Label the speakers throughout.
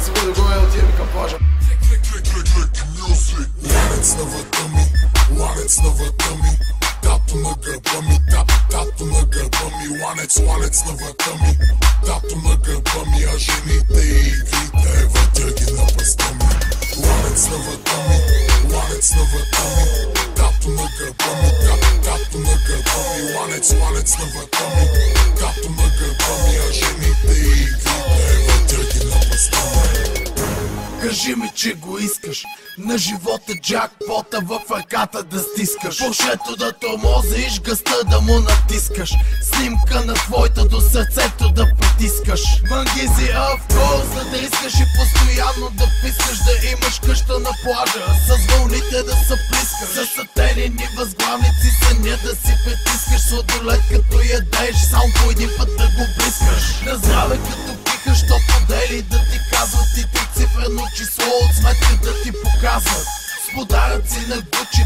Speaker 1: Айде се бъде горе, отидем към плажа.
Speaker 2: Ланец на врата ми, ланец на врата ми, тато на гърба ми, тато на гърба ми, ланец на врата ми, тато на гърба ми, а жените и игрите вътре ги на пръста ми. Ланец на врата ми, ланец на врата ми, тато на гърба ми, тато на гърба ми, ланец на врата ми, тато на гърба ми, а жените и игрите вътре ги на пръста ми.
Speaker 3: Кажи ми, че го искаш, на живота джакпота в ръката да стискаш, пушето да тормозиш, гъста да му натискаш, снимка на твоята до сърцето да притискаш. Мангизи авкорс, за да искаш и постоянно да пискаш, да имаш къща на плажа, с вълните да се плискаш, за сателени възглавници съня да си притискаш, сладолет като ядеш, само по един път да го блискаш. На здраве като пихаш, то подели да ти казват и цифрено число от сметка да ти показват. С подаръци на Гучи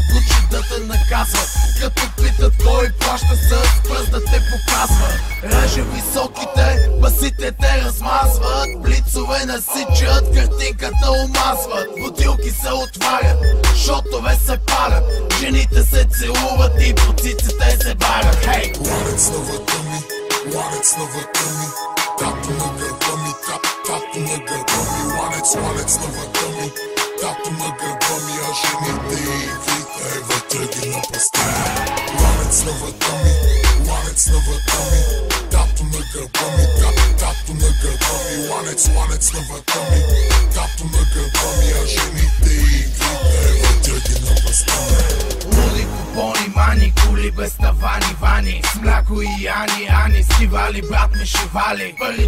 Speaker 3: да те наказват, като питат кой плаща с пръст да те показва. Реже високите, басите те размазват, блицове насичат, картинката омазват. Бутилки се отварят, шотове се палят, жените се целуват и по циците се барят. Хей!
Speaker 2: Ланец на врата ми, ланец на врата ми, тато на гърба ми, тато на гърба ми, ланец на врата ми, тато на гърба ми, а жените и игрите вътре ги на пръста ми. Ланец на врата ми, ланец на врата ми, тато на гърба ми, тато на гърба ми, ланец на врата ми, тато на гърба ми, а жените и игрите вътре ги на пръста ми.
Speaker 3: Луди купони, мани, кули без тавани, вани, с мляко и ани, скивали, брат ми шивали, парички